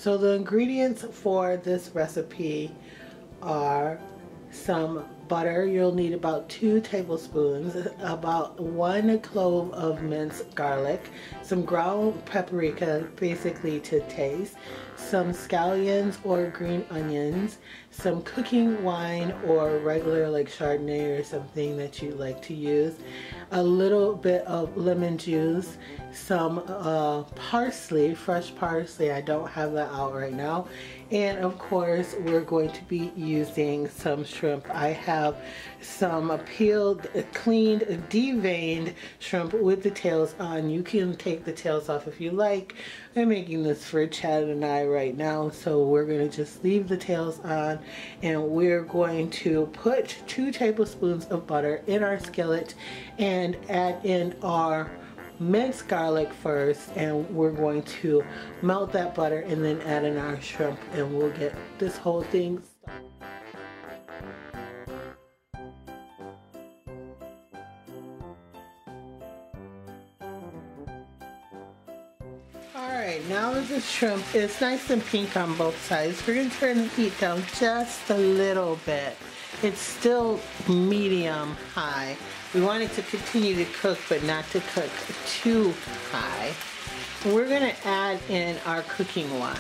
So the ingredients for this recipe are some butter. You'll need about 2 tablespoons, about 1 clove of minced garlic, some ground paprika, basically to taste, some scallions or green onions, some cooking wine or regular like Chardonnay or something that you like to use, a little bit of lemon juice, some parsley, fresh parsley. I don't have that out right now. And of course we're going to be using some shrimp. I have some peeled, cleaned, deveined shrimp with the tails on. You can take the tails off if you like. I'm making this for Chad and I right now, so we're going to just leave the tails on, and we're going to put 2 tablespoons of butter in our skillet and add in our minced garlic first, and we're going to melt that butter and then add in our shrimp, and we'll get this whole thing started. Alright, now that the shrimp is nice and pink on both sides, we're going to turn the heat down just a little bit. It's still medium high. We want it to continue to cook, but not to cook too high. We're going to add in our cooking wine.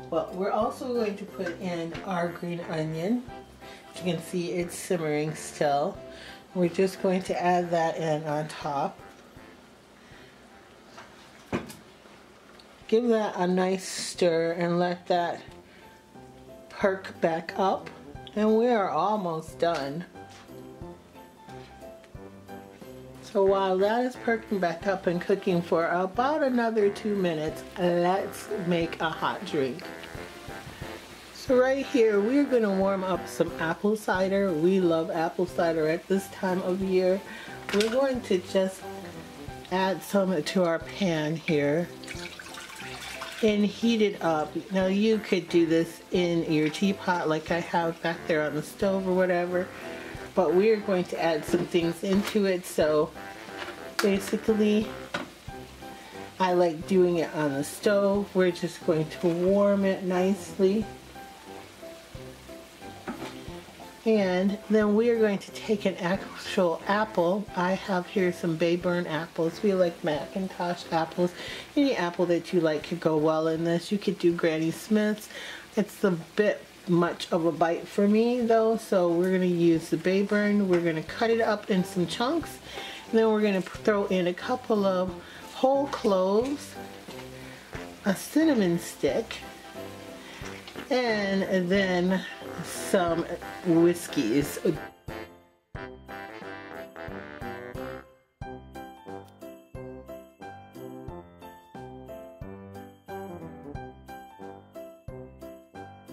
Well, we're also going to put in our green onion. As you can see, it's simmering still. We're just going to add that in on top. Give that a nice stir and let that perk back up, and we are almost done. So while that is perking back up and cooking for about another 2 minutes, let's make a hot drink. So right here we're going to warm up some apple cider. We love apple cider at this time of year. We're going to just add some to our pan here and heat it up. Now you could do this in your teapot like I have back there on the stove or whatever, but we're going to add some things into it. So basically I like doing it on the stove. We're just going to warm it nicely, and then we are going to take an actual apple. I have here some Bay Burn apples. We like Macintosh apples. Any apple that you like could go well in this. You could do Granny Smith's. It's a bit much of a bite for me though, so we're going to use the Bay Burn. We're going to cut it up in some chunks, and then we're going to throw in a couple of whole cloves, a cinnamon stick, and then some whiskeys.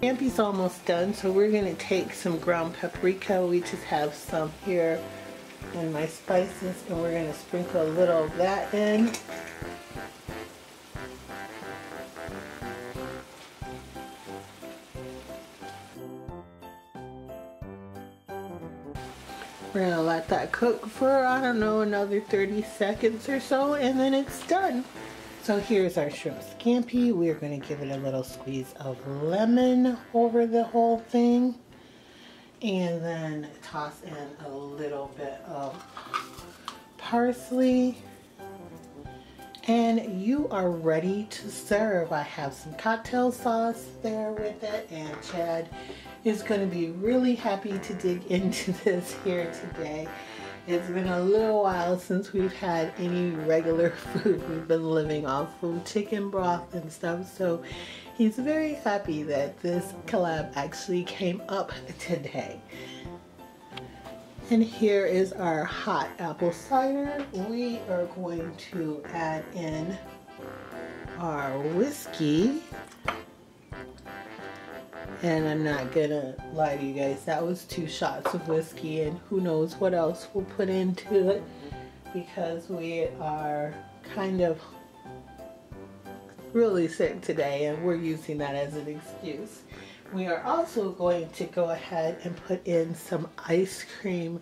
Scampi's almost done, so we're going to take some ground paprika. We just have some here in my spices, and we're going to sprinkle a little of that in. We're going to let that cook for, I don't know, another 30 seconds or so, and then it's done. So here's our shrimp scampi. We're going to give it a little squeeze of lemon over the whole thing, and then toss in a little bit of parsley, and you are ready to serve. I have some cocktail sauce there with it, and Chad is going to be really happy to dig into this here today. It's been a little while since we've had any regular food. We've been living off of chicken broth and stuff, so he's very happy that this collab actually came up today. And here is our hot apple cider. We are going to add in our whiskey. And I'm not gonna lie to you guys, that was 2 shots of whiskey, and who knows what else we'll put into it, because we are kind of really sick today and we're using that as an excuse. We are also going to go ahead and put in some ice cream,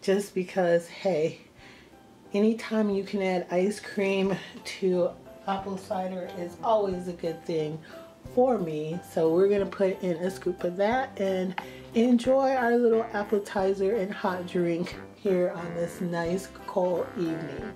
just because, hey, Anytime you can add ice cream to apple cider is always a good thing for me. So we're gonna put in a scoop of that and enjoy our little appetizer and hot drink here on this nice cold evening.